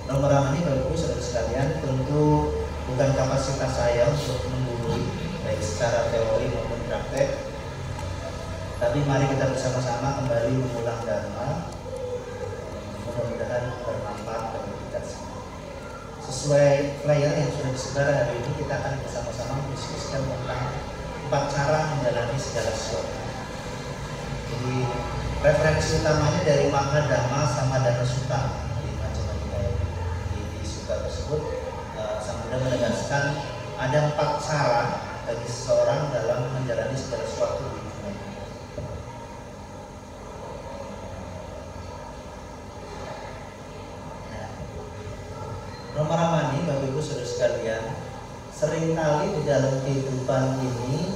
Ramah-ramah ini Bapak Ibu Saudara sekalian, tentu bukan kapasitas saya untuk menggurui baik secara teori maupun praktek. Tapi mari kita bersama-sama kembali mengulang Dharma. Mudah-mudahan bermanfaat bagi kita semua. Sesuai flyer yang sudah disebar hari ini, kita akan bersama-sama mendiskusikan tentang 4 cara menjalani segala sesuatu. Jadi referensi utamanya dari Magga Dhamma Samadana Sutta di Majjhima Nikaya. Di sutta tersebut Sang Buddha menegaskan ada 4 cara bagi seseorang dalam menjalani segala sesuatu di dunia. Rama-rama ini Bapak Ibu Saudara sekalian, seringkali di dalam kehidupan ini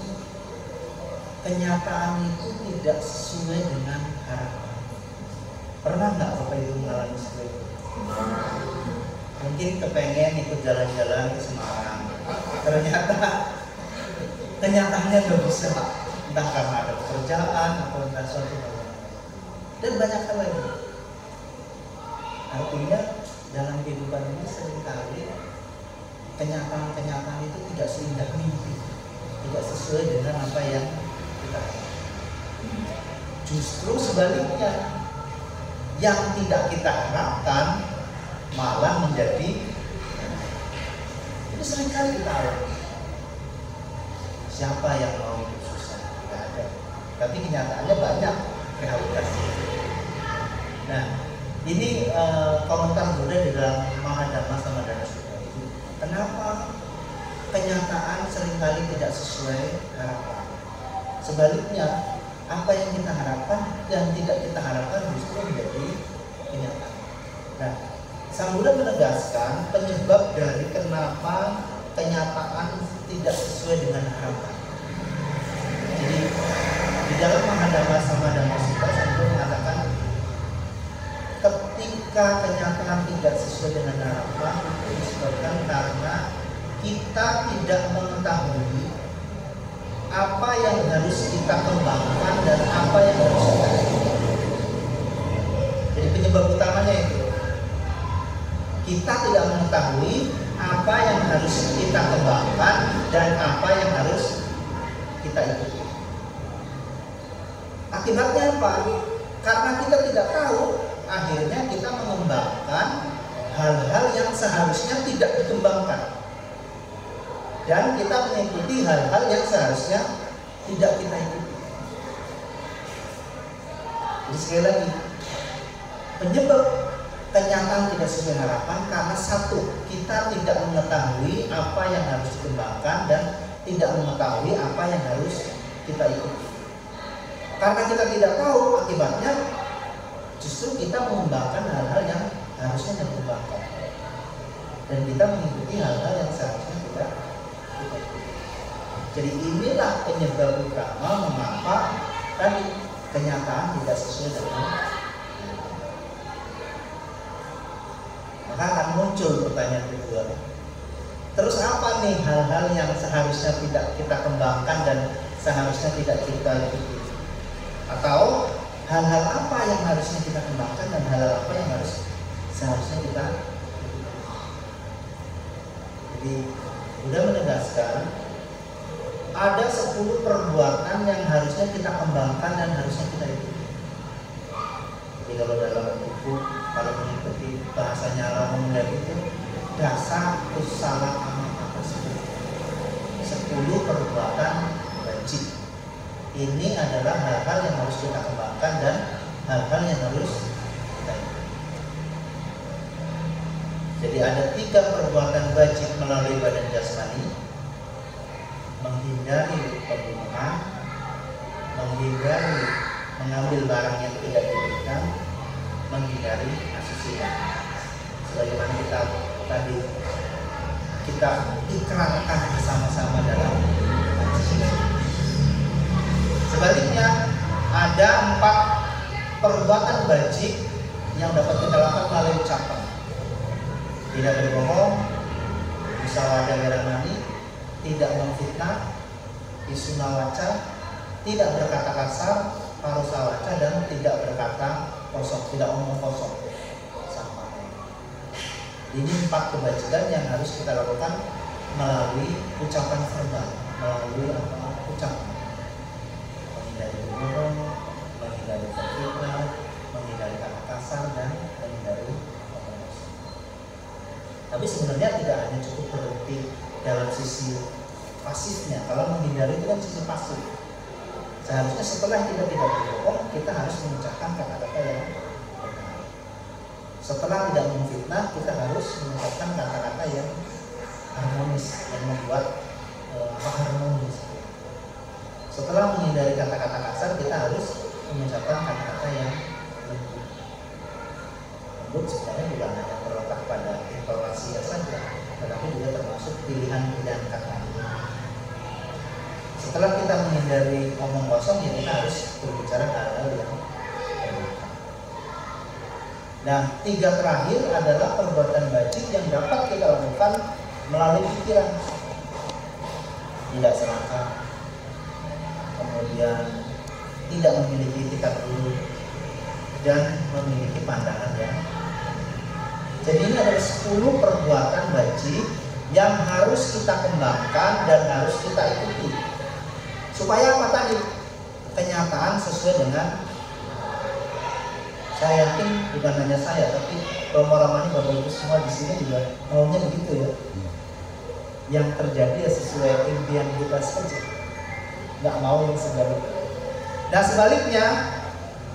kenyataan itu tidak sesuai dengan harapan. Pernah nggak Bapak Ibu mengalami seperti itu? Mungkin kepengen ikut jalan-jalan ke Semarang, ternyata kenyataannya nggak bisa, entah karena ada pekerjaan atau entah suatu hal dan banyak hal lain. Artinya dalam kehidupan ini seringkali kenyataan-kenyataan itu tidak seindah mimpi, tidak sesuai dengan apa yang kita harapkan. Justru sebaliknya, yang tidak kita harapkan malah menjadi itu seringkali kita alami. Siapa yang mau hidup susah? Tidak ada. Tapi kenyataannya banyak realitasnya. Nah, ini komentar Buddha di dalam Magga Dhamma Samadana Sutta itu. Kenapa kenyataan seringkali tidak sesuai harapan? Sebaliknya, apa yang kita harapkan dan tidak kita harapkan justru menjadi kenyataan. Nah, Sang Buddha menegaskan penyebab dari kenapa kenyataan tidak sesuai dengan harapan. Jadi di dalam Magga Dhamma Samadana Sutta, Sang Buddha mengatakan ketika kenyataan tidak sesuai dengan harapan itu disebabkan karena kita tidak mengetahui apa yang harus kita kembangkan dan apa yang harus kita lakukan. Jadi penyebab utamanya itu kita tidak mengetahui apa yang harus kita kembangkan dan apa yang harus kita ikuti. Akibatnya apa? Karena kita tidak tahu, akhirnya kita mengembangkan hal-hal yang seharusnya tidak dikembangkan. Dan kita mengikuti hal-hal yang seharusnya tidak kita ikuti. Jadi sekali lagi, penyebab kenyataan tidak sesuai harapan karena satu, kita tidak mengetahui apa yang harus dikembangkan dan tidak mengetahui apa yang harus kita ikuti. Karena kita tidak tahu, akibatnya justru kita mengembangkan hal-hal yang harusnya tidak dikembangkan dan kita mengikuti hal-hal yang seharusnya tidak kita ikuti. Jadi inilah penyebab utama mengapa tadi kenyataan tidak sesuai dengan. Maka akan muncul pertanyaan kedua. Terus apa nih hal-hal yang seharusnya tidak kita kembangkan dan seharusnya tidak kita ikuti? Atau hal-hal apa yang harusnya kita kembangkan dan hal-hal apa yang seharusnya kita ikuti? Jadi Buddha menegaskan ada 10 perbuatan yang harusnya kita kembangkan dan harusnya kita ikuti. Jadi kalau dalam buku, kalau mengikuti bahasanya Ramon itu dasar kusala amata tersebut 10 perbuatan wajib. Ini adalah hal-hal yang harus kita kembangkan dan hal-hal yang harus kita ikuti. Jadi ada 3 perbuatan wajib melalui badan jasmani: menghindari pembunuhan, menghindari mengambil barang yang tidak diberikan, menghindari asusila. Sebagaimana kita tadi kita ikrarkan bersama-sama dalam asusila. Sebaliknya ada 4 perbuatan wajib yang dapat kita lakukan melalui ucapan: tidak berbohong, musyawarah wiramani, tidak memfitnah, isuna waca, tidak berkata kasar, parusa waca, dan tidak berkata kosong, tidak omong kosong. Sama. Ini 4 kebajikan yang harus kita lakukan melalui ucapan verbal, melalui ucapan. Menghindari berbohong, menghindari berfitnah, menghindari kata kasar, dan menghindari promosi. Tapi sebenarnya tidak hanya cukup berhenti dalam sisi pasifnya. Kalau menghindari itu kan sisi pasif. Seharusnya setelah kita tidak berbohong, kita harus mengucapkan kata-kata yang benar. Setelah tidak memfitnah, kita harus mengucapkan kata-kata yang harmonis, yang membuat harmonis. Setelah menghindari kata-kata kasar, kita harus mengucapkan kata-kata yang lembut. Lembut sebenarnya bukan hanya terletak pada intonasinya saja, tetapi juga termasuk pilihan-pilihan kata. Setelah kita menghindari ngomong kosong, ya kita harus berbicara hal-hal yang bermanfaat. Nah, 3 terakhir adalah perbuatan bajik yang dapat kita lakukan melalui pikiran. Tidak serakah, kemudian tidak memiliki etikat buruk, dan memiliki pandangan yang. Jadi ini adalah 10 perbuatan bajik yang harus kita kembangkan dan harus kita ikuti. Supaya apa tadi? Kenyataan sesuai dengan, saya yakin bukan hanya saya, tapi Romo-Romani Bapak Ibu semua di sini juga maunya begitu ya. Yang terjadi ya sesuai impian kita saja, nggak mau yang sebaliknya. Nah sebaliknya,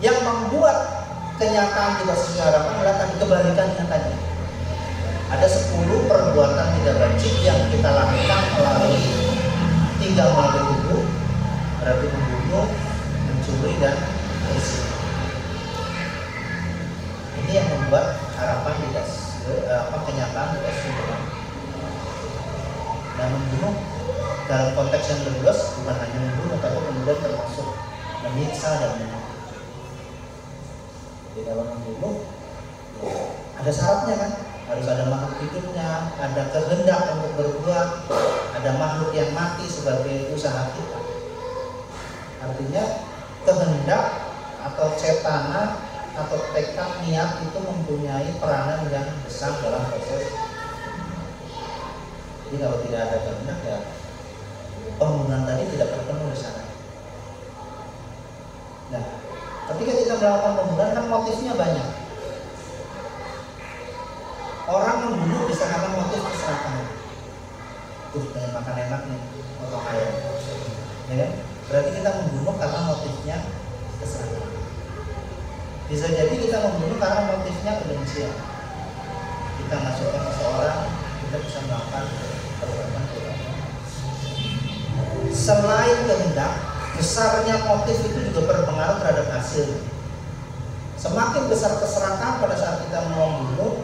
yang membuat kenyataan tidak sesuai harapan adalah tadi kebalikannya tadi. Ada 10 perbuatan tidak bajik yang kita lakukan melalui 3 melalui tubuh, berarti membunuh, mencuri, dan berzina. Ini yang membuat harapan tidak kenyataan tidak sesuai. Nah, membunuh dalam konteks yang lebih luas bukan hanya membunuh, tapi kemudian termasuk menyiksa dan membunuh. Di dalam membunuh ya, ada syaratnya kan, harus ada makhluk hidupnya, ada kehendak untuk berbuat, ada makhluk yang mati sebagai usaha kita. Artinya kehendak atau cetana atau tekad niat itu mempunyai peranan yang besar dalam proses. Jadi kalau tidak ada kehendak ya pembunuhan tadi tidak terpenuhi di sana. Nah, ketika kita melakukan pembunuhan kan motifnya banyak. Orang membunuh bisa karena motif keserakahan. Pengen makan enak nih, potong ayam. Ya kan? Berarti kita membunuh karena motifnya keserakahan. Bisa jadi kita membunuh karena motifnya kebencian. Kita nggak suka seseorang, kita bisa melakukan perbuatan kebencian. Selain kehendak, besarnya motif itu juga berpengaruh terhadap hasil. Semakin besar keserakahan pada saat kita mau membunuh,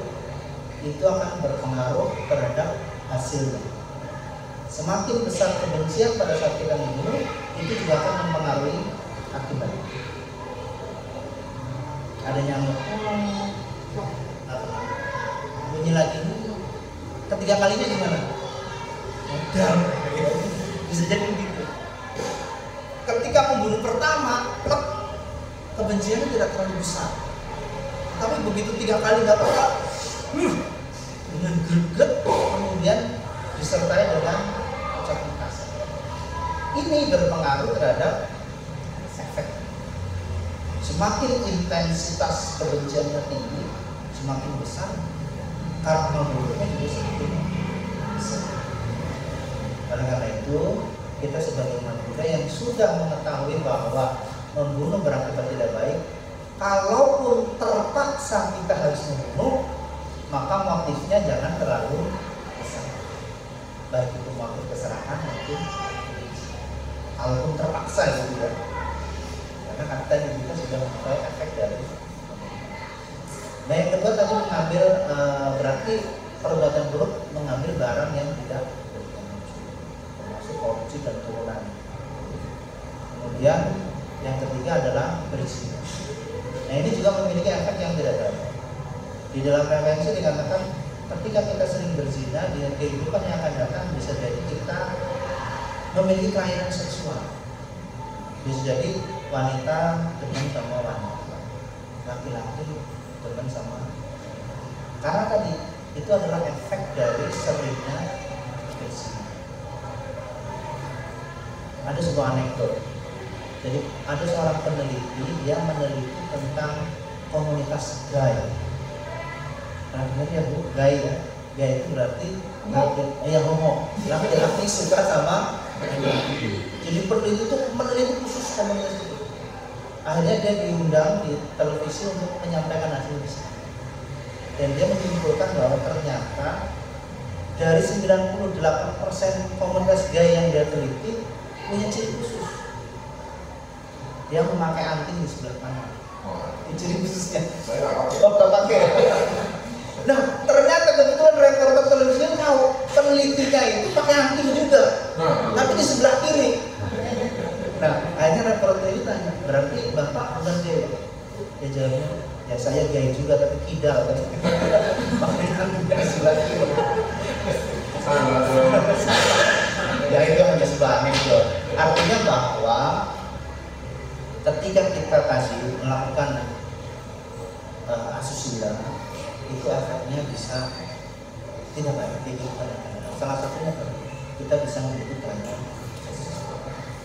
itu akan berpengaruh terhadap hasilnya. Semakin besar kebencian pada saat kita membunuh, itu juga akan mempengaruhi akibatnya. Ada nyamuk, bunyi lagi, ketiga kalinya gimana? Bisa jadi begitu. Ketika membunuh pertama, kebenciannya tidak terlalu besar. Tapi begitu 3 kali nggak apa-apa, dengan greget, kemudian disertai dengan ucapan kasar. Ini berpengaruh terhadap efek. Semakin intensitas kebenciannya tinggi, semakin besar karena membunuhnya juga semakin besar. Oleh karena itu, kita sebagai manusia yang sudah mengetahui bahwa membunuh berakibat tidak baik, kalaupun terpaksa kita harus membunuh, maka motifnya jangan terlalu besar, baik itu motif keserakahan maupun kalaupun terpaksa gitu ya. Karena kan tadi kita sudah mengetahui efek dari. Nah yang kedua tadi mengambil berarti perbuatan buruk mengambil barang yang tidak termasuk korupsi dan turunan. Kemudian yang ketiga adalah berzina. Nah ini juga memiliki efek yang tidak baik. Di dalam referensi dikatakan ketika kita sering berzina di kehidupan yang akan datang bisa jadi kita memiliki kelainan seksual. Bisa jadi wanita demen sama wanita, laki-laki demen sama. Karena tadi itu adalah efek dari seringnya berzina. Ada sebuah anekdot. Jadi ada seorang peneliti yang meneliti tentang komunitas gay. Nah, ya Bu, gay ya. Gay itu berarti homo. Laki-laki suka sama laki-laki. Jadi peneliti itu meneliti khusus komunitas itu. Akhirnya dia diundang di televisi untuk menyampaikan hasil riset. Dan dia menyimpulkan bahwa ternyata dari 98% komunitas gay yang dia teliti punya ciri khusus. Dia memakai anting di sebelah kanan. Ini ciri khususnya. Saya nggak pakai. Oh, nggak pakai. Nah, ternyata kebetulan reporter televisi tahu penelitinya itu pakai anting juga, tapi di sebelah kiri. Nah, akhirnya reporter itu tanya, berarti bapak bukan gay? Dia jawabnya, ya saya gay juga tapi kidal kan. Pakai anting di sebelah kiri. Ya itu hanya sebuah anekdot. Artinya bahwa ketika kita kasih melakukan asusila, itu efeknya bisa tidak baik di kehidupan. Salah satunya kita bisa menjadi banyak.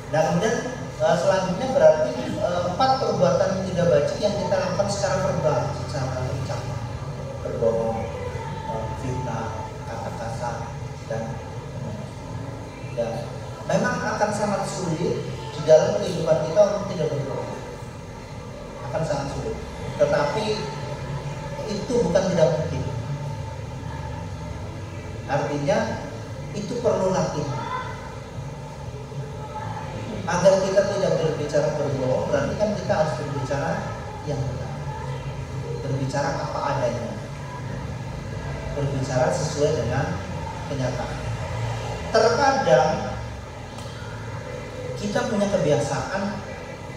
Nah kemudian selanjutnya berarti 4 perbuatan tidak baik yang kita lakukan secara verbal, secara ucapan, berbohong, fitnah, kata kasar, dan memang akan sangat sulit di dalam kehidupan kita untuk tidak berbohong. Akan sangat sulit. Tetapi itu bukan tidak mungkin. Artinya itu perlu latihan. Agar kita tidak berbicara berbohong, berarti kan kita harus berbicara yang benar. Berbicara apa adanya. Berbicara sesuai dengan kenyataan. Terkadang kita punya kebiasaan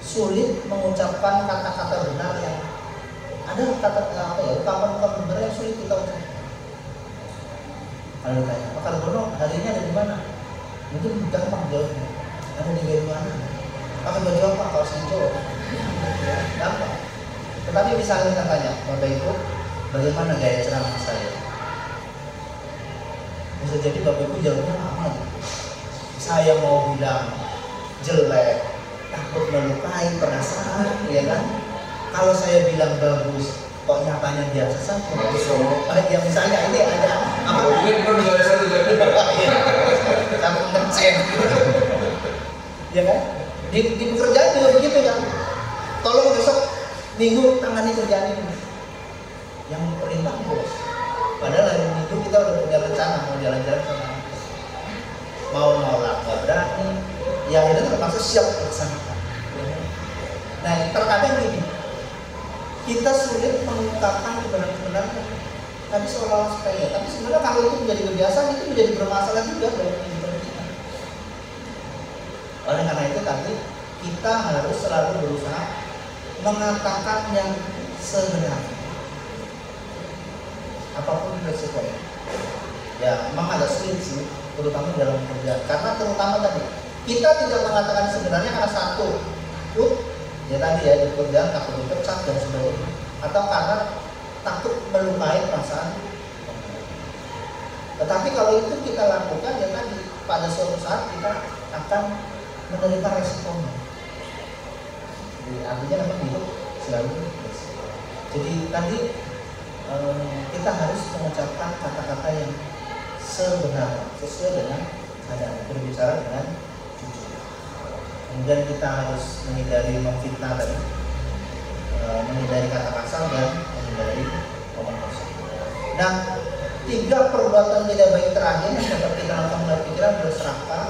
sulit mengucapkan kata-kata benar yang ada ungkapan benar yang sulit kita ucapkan. Kalau ditanya, Pak Karbono hari ini ada di mana? Mungkin gampang jawabnya. Ada di mana? Pakai baju apa? Kaos hijau. Gampang. Tetapi misalnya kita tanya, Bapak Ibu, bagaimana gaya ceramah saya? Bisa jadi Bapak Ibu jawabnya apa? Saya mau bilang jelek, takut melukai perasaan, ya kan? Kalau saya bilang bagus, kok nyatanya biasa saja. Bagus kamu. Ya misalnya ini ada apa? Ini kita bisa satu jadi. Campur ngecen. Ya kan? Di pekerjaan juga begitu kan. Tolong besok minggu tangani kerjaan ini. Yang perintah bos. Padahal hari minggu kita udah punya rencana mau jalan-jalan sama mau nolak nggak berani. Ya akhirnya terpaksa siap laksanakan. Nah terkadang gini, kita sulit mengungkapkan kebenaran-kebenaran, tapi seolah-olah sepele. Tapi sebenarnya kalau itu menjadi kebiasaan, itu menjadi bermasalah juga dalam kehidupan kita. Oleh karena itu tadi kita harus selalu berusaha mengatakan yang sebenarnya, apapun resikonya. Ya memang agak sulit sih, terutama dalam kerja. Karena terutama tadi kita tidak mengatakan sebenarnya karena satu, ya tadi ya di kerjaan takut dipecat dan sebagainya, atau karena takut melukai perasaan. Tetapi kalau itu kita lakukan ya tadi pada suatu saat kita akan menerima resikonya. Jadi artinya dapat hidup selalu resiko. Jadi tadi kita harus mengucapkan kata-kata yang sebenarnya sesuai dengan keadaan, berbicara dengan jujur. Kemudian kita harus menghindari memfitnah tadi, menghindari kata kasar dan menghindari omong kosong. Nah, 3 perbuatan tidak baik terakhir yang dapat kita lakukan melalui pikiran adalah serakah,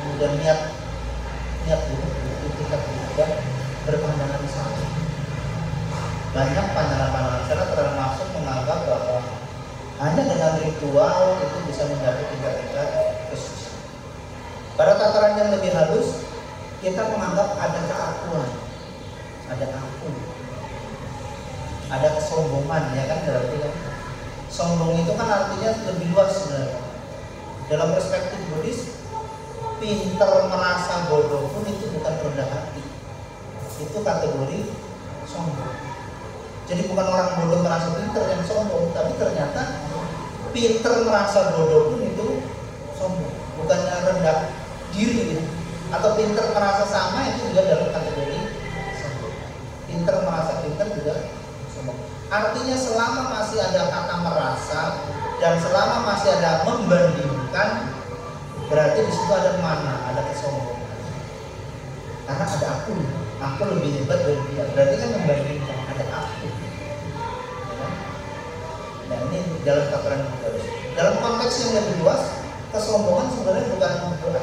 kemudian niat buruk, tingkat ketiga berpandangan salah. Banyak pandangan-pandangan salah termasuk menganggap bahwa hanya dengan ritual itu bisa mencapai tingkat-tingkat kesucian. Pada tataran yang lebih halus, kita menganggap ada keakuan, ada aku, ada kesombongan, ya kan berarti kan. Sombong itu kan artinya lebih luas sebenarnya. Dalam perspektif Buddhis, pinter merasa bodoh pun itu bukan rendah hati. Itu kategori sombong. Jadi bukan orang bodoh merasa pinter yang sombong, tapi ternyata pinter merasa bodoh pun itu sombong, bukannya rendah diri ya. Atau pinter merasa sama itu juga dalam kategori sombong. Pinter merasa pinter juga sombong. Artinya selama masih ada kata merasa dan selama masih ada membandingkan, berarti di situ ada mana, ada kesombongan. Karena ada aku lebih hebat dari dia, berarti kan membandingkan, ada aku. Nah ini dalam tataran budaya. Dalam konteks yang lebih luas, kesombongan sebenarnya bukan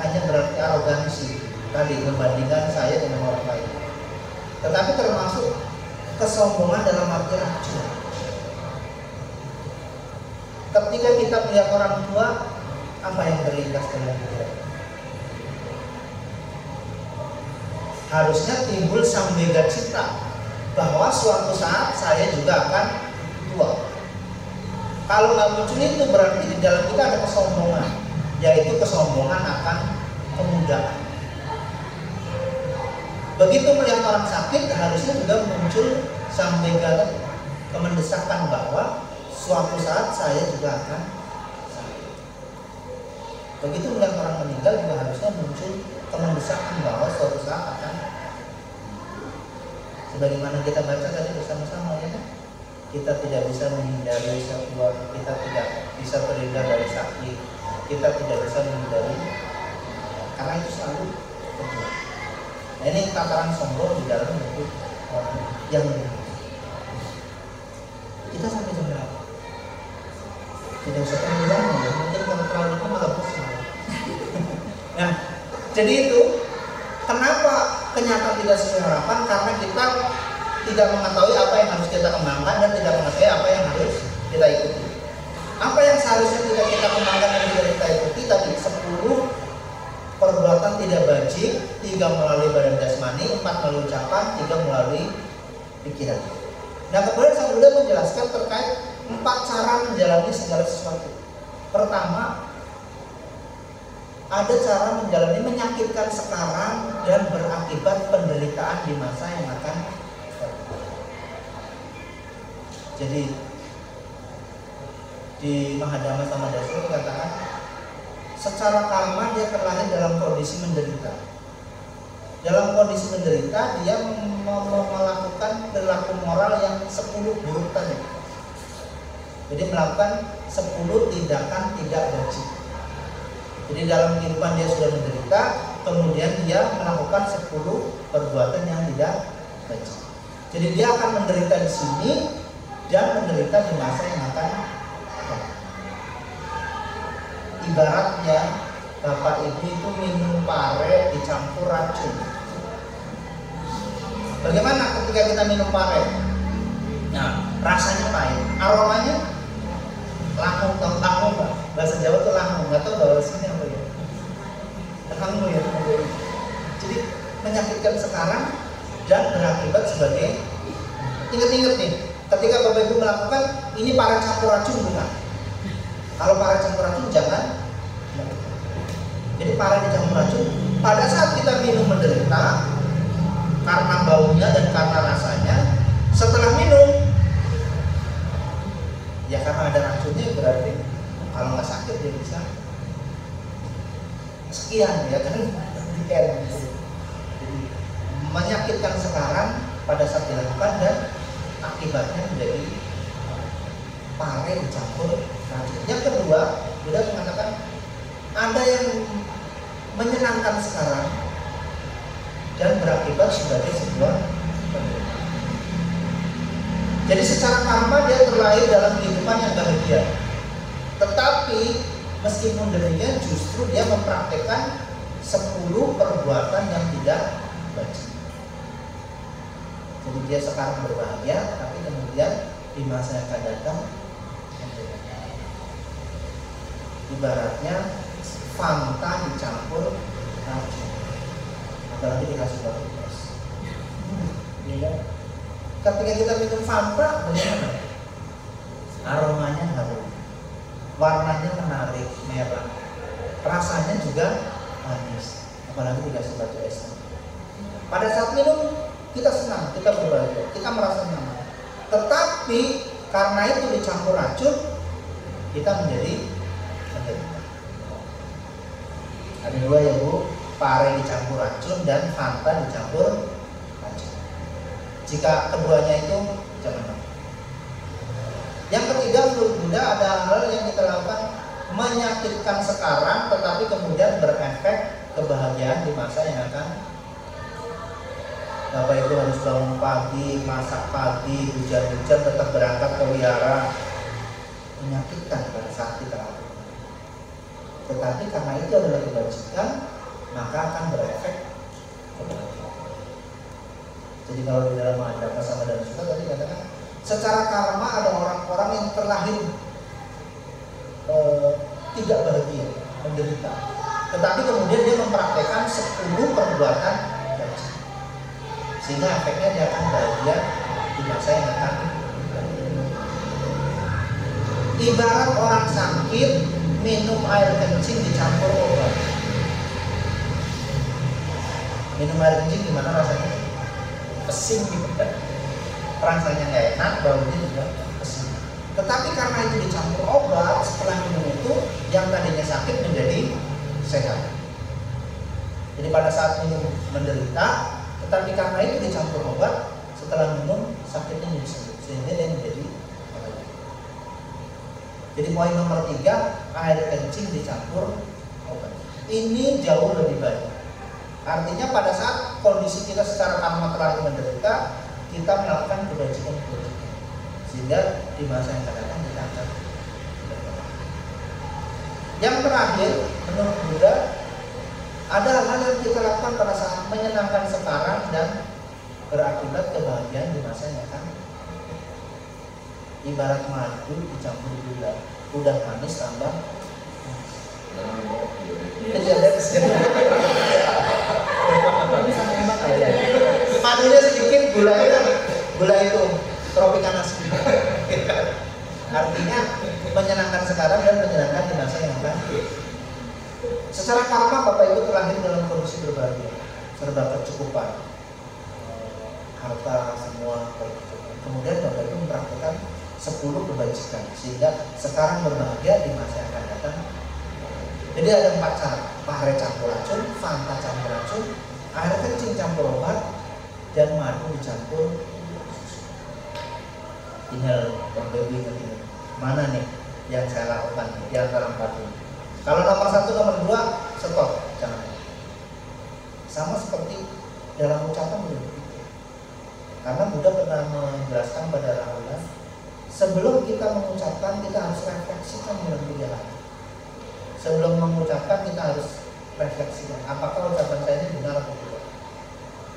hanya berarti arogansi tadi membandingkan saya dengan orang lain, tetapi termasuk kesombongan dalam arti racun. Ketika kita melihat orang tua, apa yang terlintas dalam pikiran? Harusnya timbul sambega cita bahwa suatu saat saya juga akan tua. Kalau nggak muncul itu berarti di dalam kita ada kesombongan, yaitu kesombongan akan kemudaan. Begitu melihat orang sakit, harusnya juga muncul sambega kemendesakan bahwa suatu saat saya juga akan sakit. Begitu melihat orang meninggal juga harusnya muncul kemendesakan bahwa suatu saat akan. Sebagaimana kita baca tadi bersama-sama ya, kita tidak bisa menghindari sebuah, kita tidak bisa terhindar dari sakit, kita tidak bisa menghindari, karena itu selalu terjadi. Nah ini tataran sombong di dalam bentuk orang yang kita sampai jam berapa? Tidak usah terlalu ya, mungkin kalau terlalu lama malah bosan. Nah, jadi itu kenapa kenyataan tidak sesuai harapan? Karena kita tidak mengetahui apa yang harus kita kembangkan dan tidak mengetahui apa yang harus kita ikuti. Apa yang seharusnya tidak kita kembangkan dan tidak kita ikuti tadi 10 perbuatan tidak bajik, 3 melalui badan jasmani, 4 melalui ucapan, 3 melalui pikiran. Nah kemudian Sang Buddha menjelaskan terkait 4 cara menjalani segala sesuatu. Pertama, ada cara menjalani menyakitkan sekarang dan berakibat penderitaan di masa yang akan datang. Jadi di Mahadhamma Samadasa dikatakan secara karma dia terlahir dalam kondisi menderita. Dalam kondisi menderita dia melakukan perilaku moral yang 10 buruk tadi. Jadi melakukan 10 tindakan tidak bajik. Jadi dalam kehidupan dia sudah menderita, kemudian dia melakukan 10 perbuatan yang tidak bajik. Jadi dia akan menderita di sini dan menderita di masa yang akan datang. Ibaratnya bapak ibu itu minum pare dicampur racun. Bagaimana ketika kita minum pare? Nah, rasanya pahit, aromanya langung, langung Pak. Bahasa Jawa itu langung, nggak tahu bahasa sini apa ya? Langung ya. Jadi menyakitkan sekarang dan berakibat sebagai, ingat-ingat nih, ketika bapak ibu melakukan ini pare campur racun bukan? Kalau pare campur racun jangan. Jadi pare dicampur racun. Pada saat kita minum menderita karena baunya dan karena rasanya, setelah minum ya karena ada racunnya berarti kalau nggak sakit dia bisa sekian ya kan. Jadi menyakitkan sekarang pada saat dilakukan dan akibatnya menjadi pare dicampur racun. Yang kedua, Buddha mengatakan ada yang menyenangkan sekarang dan berakibat sebagai sebuah penderitaan. Jadi secara karma dia terlahir dalam kehidupan yang bahagia. Tetapi meskipun demikian justru dia mempraktekkan 10 perbuatan yang tidak bajik. Jadi dia sekarang berbahagia, tapi kemudian di masa yang akan datang ibaratnya Fanta dicampur racun, apalagi dikasih batu es. Ketika kita minum Fanta, bagaimana? Aromanya harum, warnanya menarik, merah, rasanya juga manis, apalagi dikasih batu es. Pada saat minum kita senang, kita berbahagia, kita merasa nyaman. Tetapi karena itu dicampur racun, kita menjadi menderita. Ada dua ya Bu, pare dicampur racun dan Fanta dicampur racun. Jika keduanya itu jangan. Yang ketiga, menurut Buddha ada hal yang kita lakukan menyakitkan sekarang tetapi kemudian berefek kebahagiaan di masa yang akan. Bapak Ibu harus bangun pagi, masak pagi, hujan-hujan tetap berangkat ke wihara. Menyakitkan pada saat kita lakukan. Tetapi karena itu adalah kebajikan, maka akan berefek kebahagiaan. Jadi kalau di dalam Adama sama dan Sutta tadi katakan, secara karma ada orang-orang yang terlahir tidak bahagia, menderita. Tetapi kemudian dia mempraktekkan 10 perbuatan baik, sehingga efeknya dia akan bahagia di masa yang akan. Ibarat orang sakit minum air kencing dicampur obat. Minum air kencing gimana rasanya? Pesing gitu kan? Rasanya nggak enak, baunya juga pesing. Tetapi karena itu dicampur obat, setelah minum itu yang tadinya sakit menjadi sehat. Jadi pada saat minum menderita, tetapi karena itu dicampur obat, setelah minum sakitnya menjadi sembuh, sehingga dia menjadi bahagia. Jadi poin nomor 3, air kencing dicampur obat. Ini jauh lebih baik. Artinya pada saat kondisi kita secara karma terlalu menderita, kita melakukan kebajikan-kebajikan, sehingga di masa yang akan datang kita akan berkembang. Yang terakhir, menurut Buddha, ada hal yang kita lakukan pada saat menyenangkan sekarang dan berakibat kebahagiaan di masa yang akan. Ibarat madu dicampur gula, udah manis tambah. Madunya sedikit, gula itu tropicana sedikit. Artinya menyenangkan sekarang dan menyenangkan di masa yang akan. Secara karma Bapak Ibu terlahir dalam kondisi berbahagia, serba kecukupan, harta semua tercukupan. Kemudian Bapak Ibu mempraktikkan 10 kebajikan sehingga sekarang berbahagia di masa yang akan datang. Jadi ada 4 cara: pare campur racun, Fanta campur racun, air kencing campur obat, dan madu dicampur. Tinggal Bapak Ibu ingat ini, mana nih yang saya lakukan di antara 4 ini. Kalau nomor 1, nomor 2, stop, jangan. Sama seperti dalam ucapan Buddha. Karena Buddha pernah menjelaskan pada Rahula, sebelum kita mengucapkan kita harus refleksikan dalam perjalanan. Sebelum mengucapkan kita harus refleksikan, apakah ucapan saya ini benar atau tidak,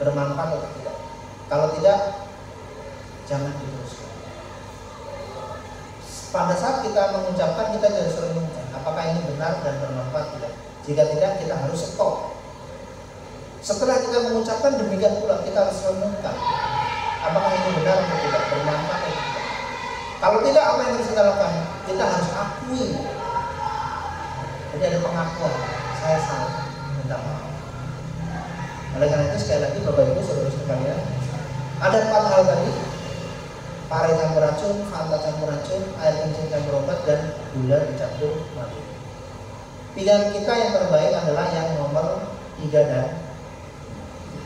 bermanfaat atau tidak. Kalau tidak, jangan diteruskan. Pada saat kita mengucapkan kita harus renungkan, apakah ini benar dan bermanfaat tidak. Jika tidak, kita harus stop. Setelah kita mengucapkan, demikian pula kita harus renungkan, apakah ini benar atau tidak, bermanfaat atau tidak. Kalau tidak, apa yang harus kita lakukan? Kita harus akui. Jadi ada pengakuan, saya salah, minta maaf. Oleh karena itu sekali lagi Bapak Ibu saudara sekalian, ada 4 hal tadi: pare campur racun, Fanta campur racun, air kencing campur obat, dan gula dicampur madu. Pilihan kita yang terbaik adalah yang nomor 3 dan.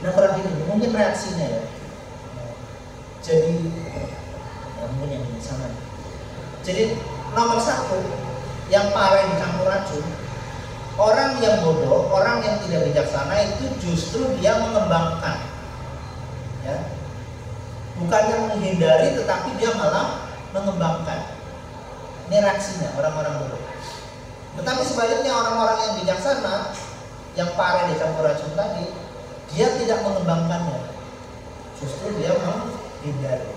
Nah terakhir ini mungkin reaksinya ya. Jadi mungkin yang ini sama. Jadi nomor 1, yang pare dicampur racun, orang yang bodoh, orang yang tidak bijaksana itu justru dia mengembangkan, ya, bukannya menghindari, tetapi dia malah mengembangkan. Ini reaksinya orang-orang bodoh. Tetapi sebaliknya orang-orang yang bijaksana, yang pare dicampur racun tadi, dia tidak mengembangkannya, justru dia menghindari.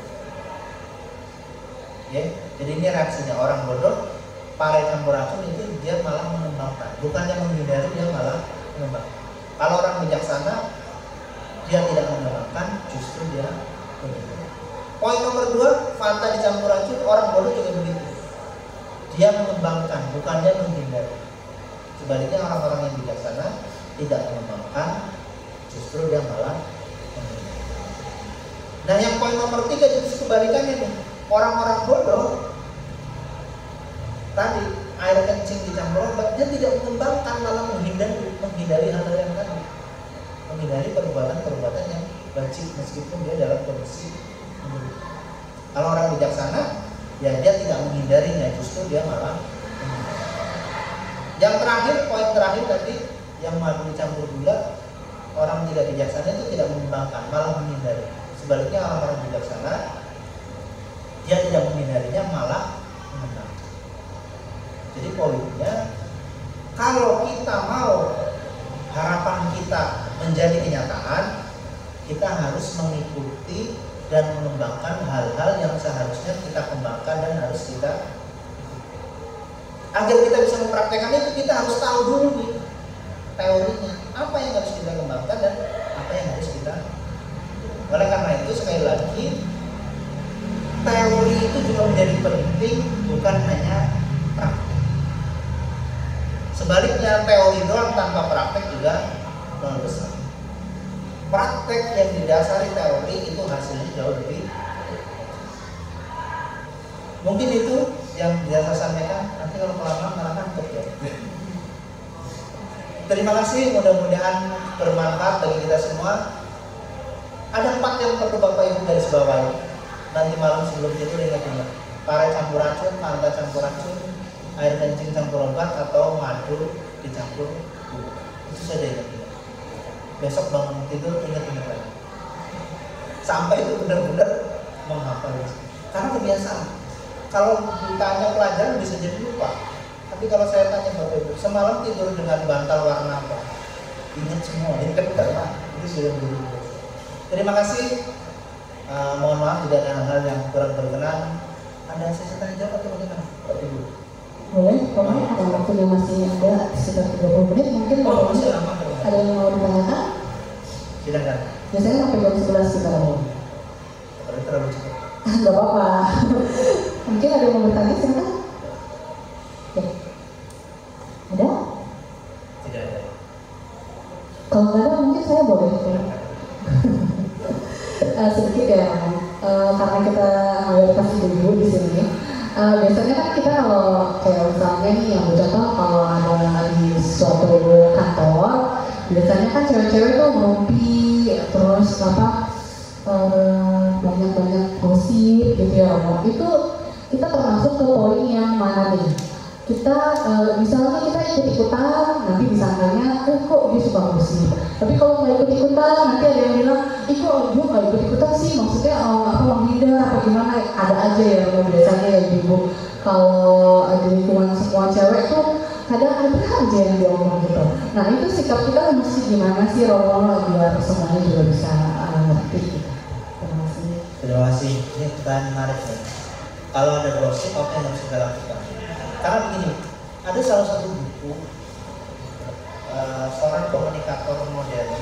Ya, jadi ini reaksinya orang bodoh. Pare campur racun itu dia malah mengembangkan, bukannya menghindari, dia malah mengembangkan. Kalau orang bijaksana, dia tidak mengembangkan, justru dia menghindari. Poin nomor 2, Fanta dicampur racun, orang bodoh juga begitu. Dia mengembangkan, bukannya menghindari. Sebaliknya orang-orang yang bijaksana tidak mengembangkan, justru dia malah menghindari. Nah yang poin nomor 3 justru kebalikannya nih. Orang-orang bodoh tadi air kencing dicampur obat, dia tidak mengembangkan, malah menghindari hal-hal yang tadi, menghindari perbuatan-perbuatan yang wajib meskipun dia dalam kondisi menurut. Kalau orang bijaksana, ya dia tidak menghindarinya, justru dia malah menghindari. Yang terakhir, poin terakhir tadi, yang madu dicampur gula, orang tidak bijaksana itu tidak mengembangkan, malah menghindari. Sebaliknya orang-orang bijaksana, dia tidak menghindarinya, malah mengembangkan. Jadi poinnya, kalau kita mau harapan kita menjadi kenyataan, kita harus mengikuti dan mengembangkan hal-hal yang seharusnya kita kembangkan dan harus kita. Agar kita bisa mempraktekkan itu, kita harus tahu dulu nih teorinya, apa yang harus kita kembangkan dan apa yang harus kita. Oleh karena itu sekali lagi, teori itu juga menjadi penting, bukan hanya praktek. Sebaliknya, teori doang tanpa praktek juga nol besar. Praktek yang didasari teori itu hasilnya jauh lebih. Mungkin itu yang bisa saya sampaikan. Nanti kalau kelamaan malah ngantuk ya. Terima kasih, mudah-mudahan bermanfaat bagi kita semua. Ada 4 yang perlu Bapak Ibu garis bawahi. Nanti malam sebelum tidur ingat-ingat. Pare campur racun, manta campur racun, air kencing campur obat, atau madu dicampur gula. Itu saja ingat-ingat. Besok bangun tidur ingat-ingat lagi. Sampai itu benar-benar menghafal. Karena kebiasaan. Kalau ditanya pelajaran bisa jadi lupa. Tapi kalau saya tanya Bapak Ibu, semalam tidur dengan bantal warna apa? Ingat semua, ingat karena itu sudah menjadi. Terima kasih. Mohon maaf tidak ada hal-hal yang kurang berkenan. Ada sesi tanya jawab atau bagaimana, Bapak Ibu? Boleh, kalau ada waktunya masih ada sekitar 30 menit, mungkin masih lama. Ada yang mau ditanyakan? Silakan. Biasanya sampai jam 11 kita mau. Kalau terlalu cepat. Gak apa-apa. Mungkin ada yang mau bertanya, silakan. Ya. Ada? Tidak ada. Kalau nggak ada, mungkin saya boleh. Sedikit ya, karena kita mayoritas ibu di sini. Biasanya kan kita kalau kayak misalnya nih yang contoh kalau ada di suatu kantor, biasanya kan cewek-cewek tuh ngopi terus banyak gosip gitu ya. Itu kita termasuk ke poin yang mana nih? Kita misalnya kita ikut-ikutan, nanti disangkanya kok dia suka gosip. Tapi kalau nggak ikut-ikutan, nanti ada yang bilang, kok dia nggak ikut-ikutan sih, maksudnya menghindar apa gimana? Ada aja ya biasanya ya ibu. Kalau di lingkungan semua cewek tuh kadang ada aja yang diomong gitu. Nah itu sikap kita mesti gimana sih Romo biar semuanya juga bisa ngerti gitu. Terima kasih. Terima kasih. Ini pertanyaan menarik nih. Kalau ada gosip, apa yang harus kita lakukan? Karena begini, ada salah satu buku seorang komunikator modern,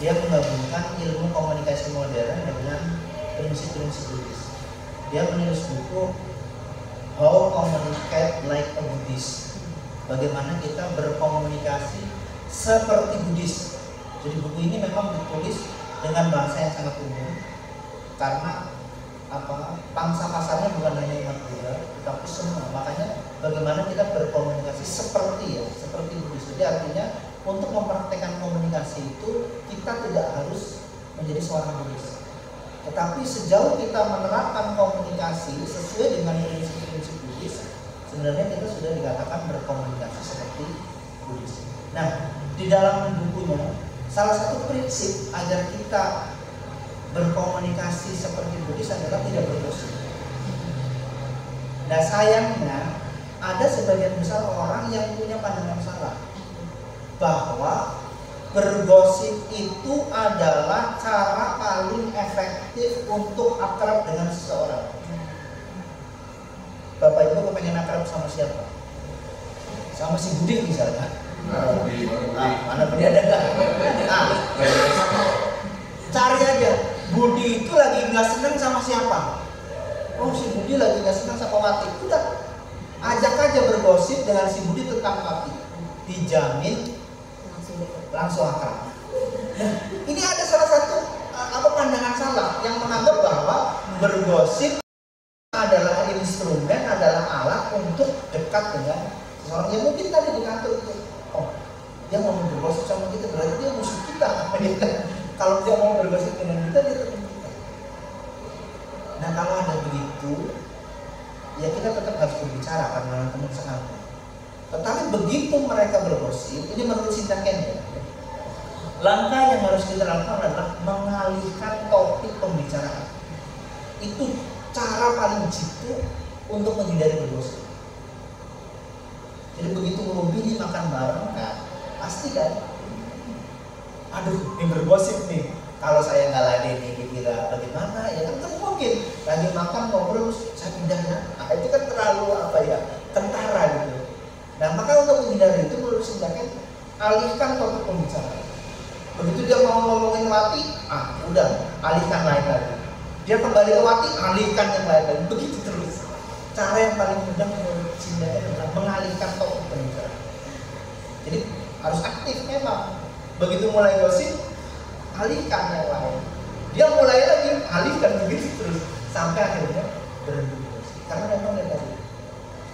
dia menggabungkan ilmu komunikasi modern dengan prinsip-prinsip Buddhis. Dia menulis buku How Communicate Like a Buddhist. Bagaimana kita berkomunikasi seperti Buddhis. Jadi buku ini memang ditulis dengan bahasa yang sangat umum, karena pangsa pasarnya bukan hanya umat Buddha, tetapi semua. Makanya bagaimana kita berkomunikasi seperti Buddhis. Jadi artinya untuk mempraktekkan komunikasi itu kita tidak harus menjadi seorang Buddhis. Tetapi sejauh kita menerapkan komunikasi sesuai dengan prinsip-prinsip Buddhis, sebenarnya kita sudah dikatakan berkomunikasi seperti Buddhis. Nah, di dalam bukunya salah satu prinsip agar kita berkomunikasi seperti Buddhis adalah tidak bergosip. Nah sayangnya ada sebagian besar orang yang punya pandangan salah bahwa bergosip itu adalah cara paling efektif untuk akrab dengan seseorang. Bapak Ibu kepengen akrab sama siapa? Sama si Budi misalnya. Mana Budi ada nggak? Cari aja. Budi itu lagi nggak seneng sama siapa? Oh si Budi lagi nggak seneng sama Wati. Udah, ajak aja bergosip dengan si Budi tentang Wati. Dijamin langsung akrab. Nah, ini ada salah satu pandangan salah yang menganggap bahwa bergosip adalah instrumen, adalah alat untuk dekat orang yang mungkin tadi di kantor itu, oh dia mau bergosip sama kita berarti dia musuh kita. Kalau dia mau bergosip dengan kita dia teman kita. Nah kalau ada begitu, ya kita tetap harus berbicara karena teman sekantor. Tetapi begitu mereka bergosip, ini menurut Sintaken, langkah yang harus kita lakukan adalah mengalihkan topik pembicaraan. Itu cara paling jitu untuk menghindari bergosip. Jadi begitu ngerumpi nih makan bareng, kan pasti kan, aduh ini bergosip nih. Kalau saya nggak ladeni dikira bagaimana ya kan mungkin lagi makan ngobrol saya pindah ya. Nah, itu kan terlalu apa ya, kentara gitu. Nah maka untuk menghindari itu menurut Sintaken, alihkan topik pembicaraan. Begitu dia mau ngomongin Wati, udah alihkan lain lagi. Dia kembali ke Wati, alihkan yang lain lagi. Begitu terus. Cara yang paling mudah menurut Sintaken adalah mengalihkan topik pembicaraan. Jadi harus aktif memang. Begitu mulai gosip, alihkan yang lain. Dia mulai lagi, alihkan begitu terus sampai akhirnya berhenti gosip. Karena memang yang tadi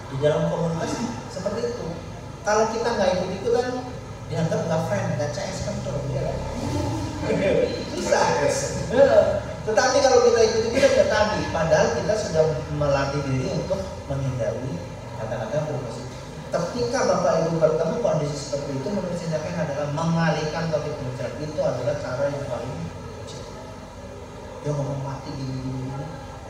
di dalam komunikasi seperti itu. Kalau kita nggak ikut-ikutan, dianggap nggak friend, nggak CS control, ya kan? Bisa. Tetapi kalau kita ikut-ikutan ya tadi, padahal kita sudah melatih diri untuk menghindari kata-kata bergosip. Ketika Bapak Ibu bertemu kondisi seperti itu, menurut Sintaken adalah mengalihkan topik pembicaraan. Itu adalah cara yang paling jitu. Dia ngomong mati gini-gini.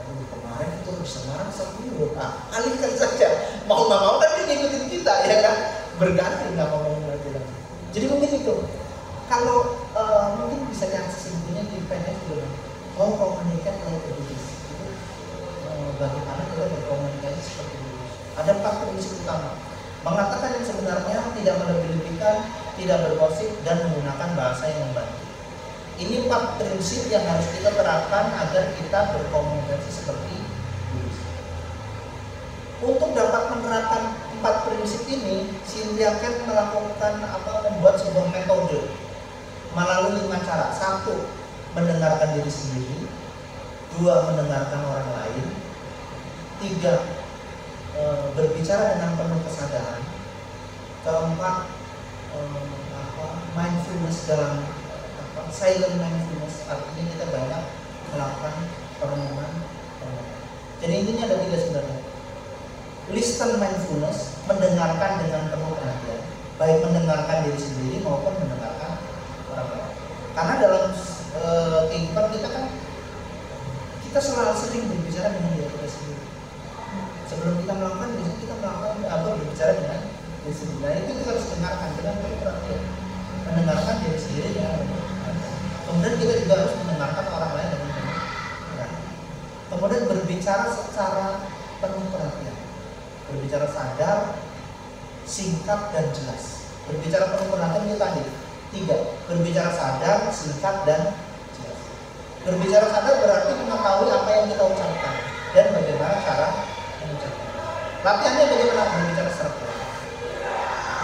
Kemarin itu sekarang sepuluh, alihkan saja. Mau nggak mau kan dia ngikutin kita, ya kan? Berganti nggak ngomong lagi. Jadi mungkin itu. Kalau mungkin bisa diakses intinya di PNS dulu. Komunikasi like a bagaimana kita berkomunikasi seperti itu. Ada 4 prinsip utama. Mengatakan yang sebenarnya, tidak melebih-lebihkan, tidak bergosip, dan menggunakan bahasa yang membantu. Ini 4 prinsip yang harus kita terapkan agar kita berkomunikasi seperti ini. Untuk dapat menerapkan 4 prinsip ini, Sintaken melakukan membuat sebuah metode melalui 5 cara. 1. Mendengarkan diri sendiri. 2. Mendengarkan orang lain. 3. Berbicara dengan penuh kesadaran. 4. Mindfulness dalam silent mindfulness, artinya kita banyak melakukan perenungan. Jadi intinya ada 3 sebenarnya. Listen mindfulness, mendengarkan dengan penuh perhatian, baik mendengarkan diri sendiri maupun mendengarkan orang lain. Karena dalam kehidupan kita kan kita selalu sering berbicara dengan diri kita sendiri. Sebelum kita melakukan, biasanya kita melakukan berbicara dengan diri sendiri. Nah itu kita harus dengarkan dengan penuh perhatian, mendengarkan diri sendiri dengan kemudian kita juga harus mendengarkan orang lain dengan penuh perhatian. Kemudian berbicara secara penuh perhatian, berbicara sadar, singkat dan jelas. Berbicara penuh perhatian itu tadi 3. Berbicara sadar, singkat dan jelas. Berbicara sadar berarti mengetahui apa yang kita ucapkan dan bagaimana cara mengucapkan. Latihannya bagaimana berbicara secara penuh.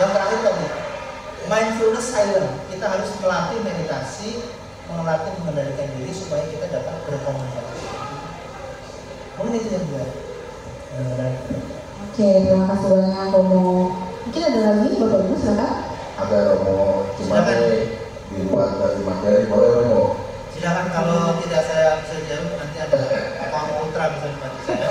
Yang terakhir tadi, mindfulness silent. Kita harus melatih meditasi, melatih mengendalikan diri supaya kita dapat berkomunikasi. Mungkin itu yang gue. Oke, terima kasih banyak Romo. Mungkin ada lagi Bapak Ibu, silakan. Ada Romo, cuma di luar dari materi, boleh Romo. Silakan, kalau tidak saya bisa jawab nanti ada Romo Ultra bisa dibantu saya.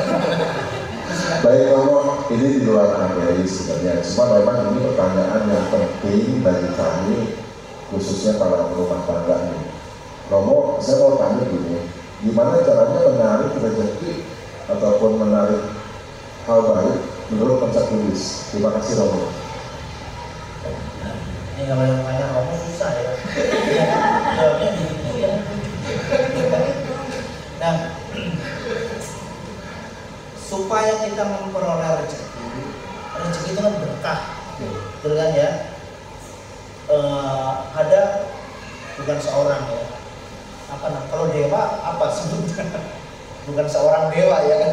Baik Romo, ini di luar materi sebenarnya. Cuma memang ini pertanyaan yang penting bagi kami, khususnya para rumah tangga ini. Romo, saya mau tanya gini, gimana caranya menarik rezeki ataupun menarik hal baik menurut konsep tulis? Terima kasih Romo. Ini kalau yang tanya Romo susah ya. Jawabnya gitu ya. Nah, supaya kita memperoleh rezeki itu kan berkah, betul kan ya? Ada bukan seorang ya. Kalau dewa apa sebutnya? Bukan seorang dewa ya kan?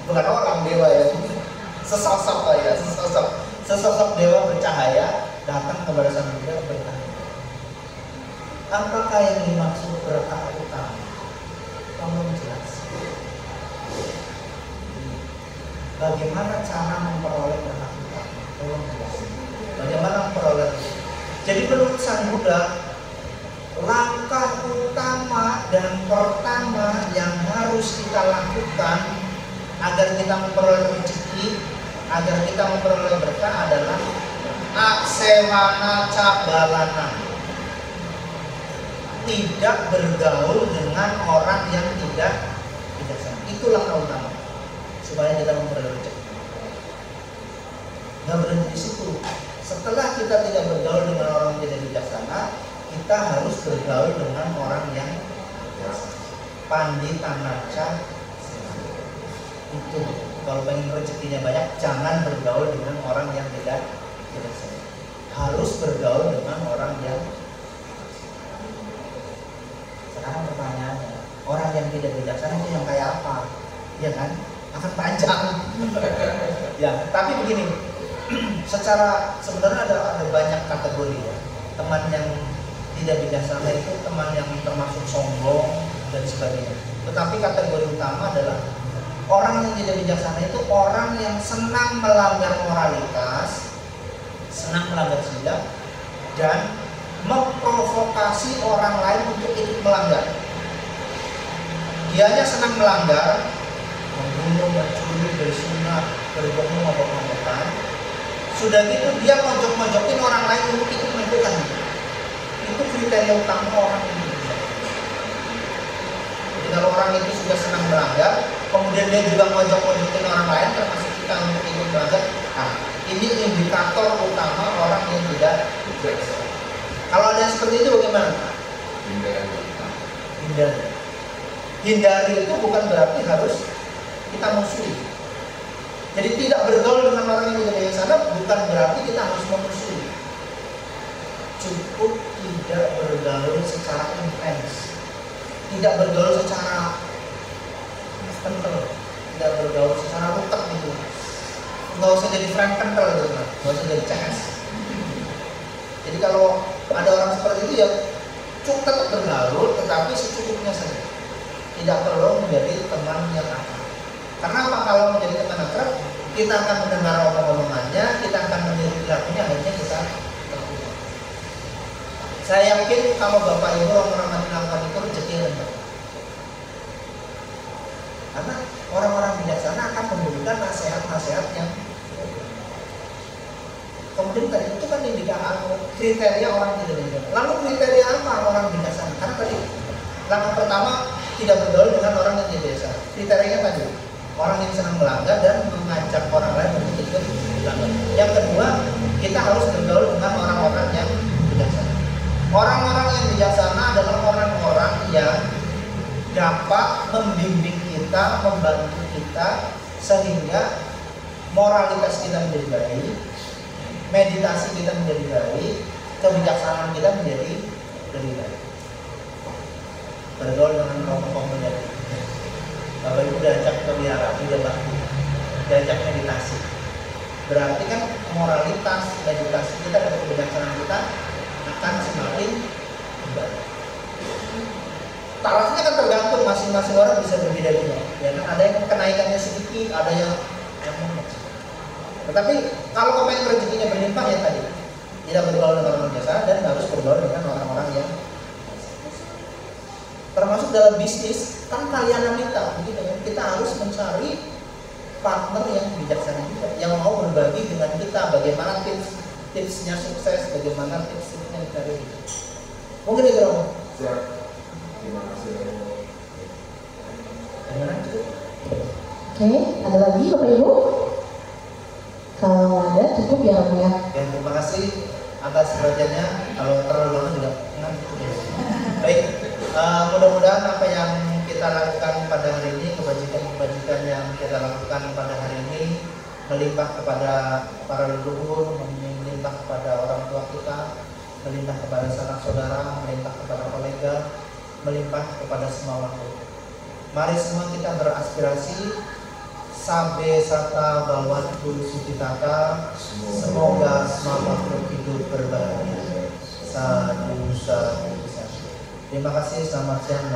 Bukan orang dewa ya. Sesosok lah ya, sesosok dewa bercahaya datang kepada sang Buddha bertanya, apakah yang dimaksud berkah utama? Kamu menjelaskan. Bagaimana cara memperoleh berkah utama? Tolong jelasin. Bagaimana memperoleh rezeki? Jadi menurut Sang Buddha, langkah utama dan pertama yang harus kita lakukan agar kita memperoleh rezeki, agar kita memperoleh berkah adalah aksemana cabalana. Tidak bergaul dengan orang yang tidak bijaksana. Itu langkah utama supaya kita memperoleh rezeki. Nggak berhenti di situ. Setelah kita tidak bergaul dengan orang yang tidak bijaksana, kita harus bergaul dengan orang yang bijaksana. Pandita naca. Itu kalau pengen rezekinya banyak, jangan bergaul dengan orang yang tidak bijaksana. Harus bergaul dengan orang yang. Sekarang pertanyaannya, orang yang tidak bijaksana itu yang kayak apa? Ya kan? Akan panjang. Ya, tapi begini. Secara sebenarnya ada banyak kategori ya. Teman yang tidak bijaksana itu teman yang termasuk sombong dan sebagainya. Tetapi kategori utama adalah orang yang tidak bijaksana itu orang yang senang melanggar moralitas, senang melanggar sila, dan memprovokasi orang lain untuk ikut melanggar. Dianya senang melanggar, membunuh, mencuri, bersunat, berbohong, mabok-mabokan. Sudah gitu dia mojok-mojokin orang lain untuk ikut melakukan itu. Itu kriteria utama orang ini. Jadi kalau orang itu sudah senang melanggar, kemudian dia juga mojok-mojokin orang lain, termasuk kita untuk ikut melanggar. Nah, ini indikator utama orang yang tidak bijaksana. Kalau ada yang seperti itu bagaimana? Hindari. Hindari itu bukan berarti harus kita musuhi. Jadi tidak bergaul dengan orang yang tidak bijaksana bukan berarti kita harus memusuhi. Cukup tidak bergaul secara intens, tidak bergaul secara kental, tidak bergaul secara rutek gitu. Nggak usah jadi friend kental gitu kan, nggak usah jadi CS. Jadi kalau ada orang seperti itu ya cukup tetap bergaul, tetapi secukupnya saja. Tidak perlu menjadi teman yang akrab. Karena apa? Kalau menjadi teman akrab, kita akan mendengar omong-omongannya, kita akan meniru perilakunya, akhirnya kita terpuruk. Saya yakin kalau Bapak Ibu orang-orang melakukan itu rezeki rendah. Karena orang-orang bijaksana akan memberikan nasihat-nasihat yang kemudian tadi itu kan indikator kriteria orang tidak bijaksana. Lalu kriteria apa orang bijaksana? Karena tadi langkah pertama tidak bergaul dengan orang yang tidak bijaksana. Kriterianya tadi orang yang senang melanggar dan mengajak orang lain untuk ikut melanggar. Yang kedua, kita harus bergaul dengan orang-orang yang bijaksana. Orang-orang yang bijaksana adalah orang-orang yang dapat membimbing kita, membantu kita sehingga moralitas kita menjadi baik, meditasi kita menjadi baik, kebijaksanaan kita menjadi lebih baik. Bergaul dengan kaum-kaum muda. Bapak Ibu diajak ke wihara, sudah bakti, diajak meditasi. Berarti kan moralitas, meditasi kita dan kebijaksanaan kita akan semakin baik. Tarafnya kan tergantung, masing-masing orang bisa berbeda-beda. Ya kan ada yang kenaikannya sedikit, ada yang banyak. Tetapi kalau kepengen rezekinya berlimpah ya tadi, tidak bergaul dengan orang biasa dan harus bergaul dengan orang-orang yang termasuk dalam bisnis kan kalian minta begitu kan, kita harus mencari partner yang bijaksana juga, yang mau berbagi dengan kita bagaimana tipsnya sukses, bagaimana tipsnya dari itu. Mungkin itu Romo. Siap. Terima kasih Romo. Oke, ada lagi Bapak Ibu? Kalau ada cukup ya Romo ya. Ya, terima kasih atas perhatiannya. Kalau terlalu lama juga ngantuk. Baik. Mudah-mudahan apa yang kita lakukan pada hari ini, kebajikan-kebajikan yang kita lakukan pada hari ini melimpah kepada para leluhur, melimpah kepada orang tua kita, melimpah kepada sanak saudara, melimpah kepada kolega, melimpah kepada semua makhluk. Mari semua kita beraspirasi Sabe sata bawatu sukitata, semoga semua makhluk hidup berbahagia. Sadu sadu. Terima kasih, selamat siang.